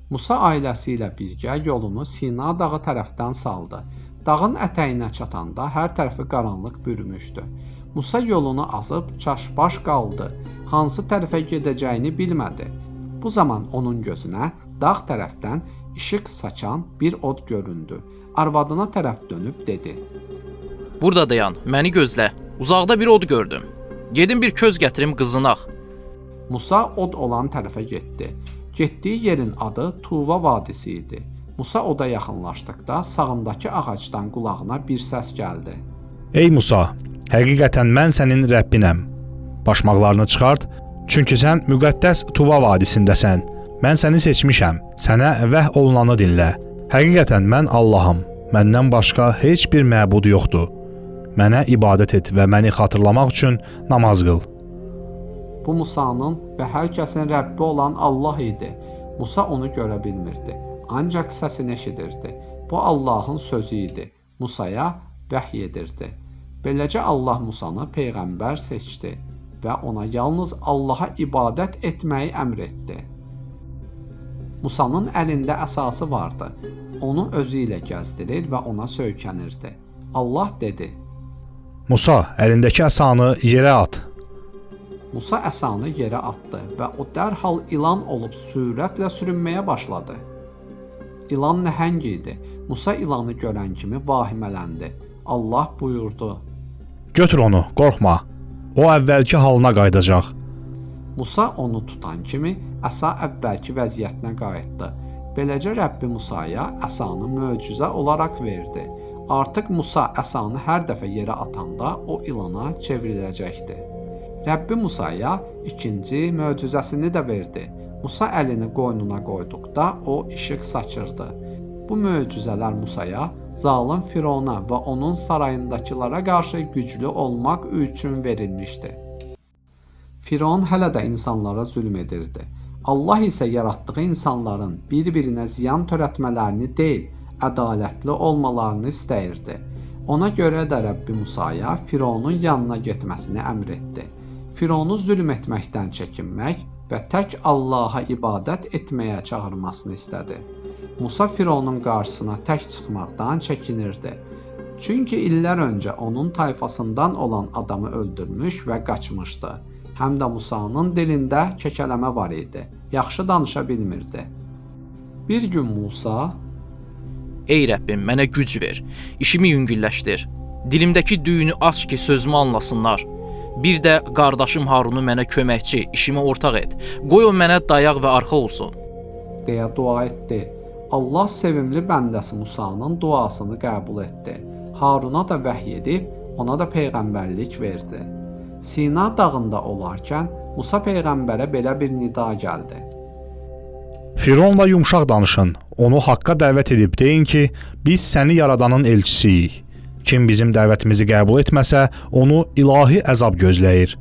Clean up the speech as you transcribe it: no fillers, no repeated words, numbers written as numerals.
Musa ailəsi ilə birgə yolunu Sina dağı tərəfdən saldı. Dağın ətəyinə çatanda hər tərəfi qaranlıq bürümüşdü. Musa yolunu azıb çaşbaş qaldı. Hansı tərəfə gedəcəyini bilmədi. Bu zaman onun gözünə dağ tərəfdən işıq saçan bir od göründü. Arvadına tərəf dönüb dedi: "Burada dayan, məni gözlə. Uzaqda bir od gördüm. Gedim bir köz gətirim qızınaq." Musa od olan tərəfə getdi. Getdiyi yerin adı Tuva vadisi idi. Musa oda yaxınlaşdıqda sağındakı ağacdan qulağına bir səs gəldi. Ey Musa, həqiqətən mən sənin Rəbbinəm. Başmaqlarını çıxart, çünki sən müqəddəs Tuva vadisindəsən. Mən səni seçmişəm, sənə vəh olunanı dinlə. Həqiqətən mən Allahım, məndən başqa heç bir məbud yoxdur. Mənə ibadət et və məni xatırlamaq üçün namaz qıl. Bu Musanın və hər kəsin Rəbbi olan Allah idi. Musa onu görə bilmirdi, ancaq səsini eşidirdi. Bu Allahın sözü idi. Musaya vəhy edirdi. Beləcə Allah Musanı peyğəmbər seçdi və ona yalnız Allaha ibadət etməyi əmr etdi. Musanın əlində əsası vardı. Onu özü ilə gəzdirir və ona söykənirdi. Allah dedi: Musa, əlindəki əsanı yerə at. Musa əsanı yerə atdı və o dərhal ilan olub sürətlə sürünməyə başladı. İlan nəhəng idi. Musa ilanı görən kimi vahimələndi. Allah buyurdu: Götür onu, qorxma. O əvvəlki halına qayıdacaq. Musa onu tutan kimi əsa əvvəlki vəziyyətinə qayıtdı. Beləcə Rəbbi Musaya əsanı möcüzə olaraq verdi. Artıq Musa əsanı hər dəfə yerə atanda o ilana çevriləcəkdi. Rəbbi Musaya ikinci möcüzəsini də verdi. Musa əlini qoynuna qoyduqda o işıq saçırdı. Bu möcüzələr Musaya zalım Firona və onun sarayındakılara qarşı güclü olmaq üçün verilmişdi. Firon hələ də insanlara zülm edirdi. Allah isə yaratdığı insanların bir-birinə ziyan törətmələrini deyil, ədalətli olmalarını istəyirdi. Ona görə də Rəbbi Musaya Fironun yanına getməsini əmr etdi. Fironu zülm etməkdən çəkinmək və tək Allaha ibadət etməyə çağırmasını istədi. Musa Fironun qarşısına tək çıxmaqdan çəkinirdi. Çünki illər öncə onun tayfasından olan adamı öldürmüş və qaçmışdı. Həm də Musanın dilində kəkələmə var idi. Yaxşı danışa bilmirdi. Bir gün Musa: "Ey Rəbbim, mənə güc ver. İşimi yüngülləşdir. Dilimdəki düyünü aç ki, sözümü anlasınlar. Bir də qardaşım Harunu mənə köməkçi, işimə ortaq et. Qoy o mənə dayaq və arxa olsun." deyə dua etdi. Allah sevimli bəndəsi Musanın duasını qəbul etdi. Haruna da vəhy edib, ona da peyğəmbərlik verdi. Sina dağında olarkən Musa peyğəmbərə belə bir nida gəldi. Fironla yumşaq danışın, onu haqqa dəvət edib deyin ki, biz səni yaradanın elçisiyik. Kim bizim dəvətimizi qəbul etməsə, onu ilahi əzab gözləyir.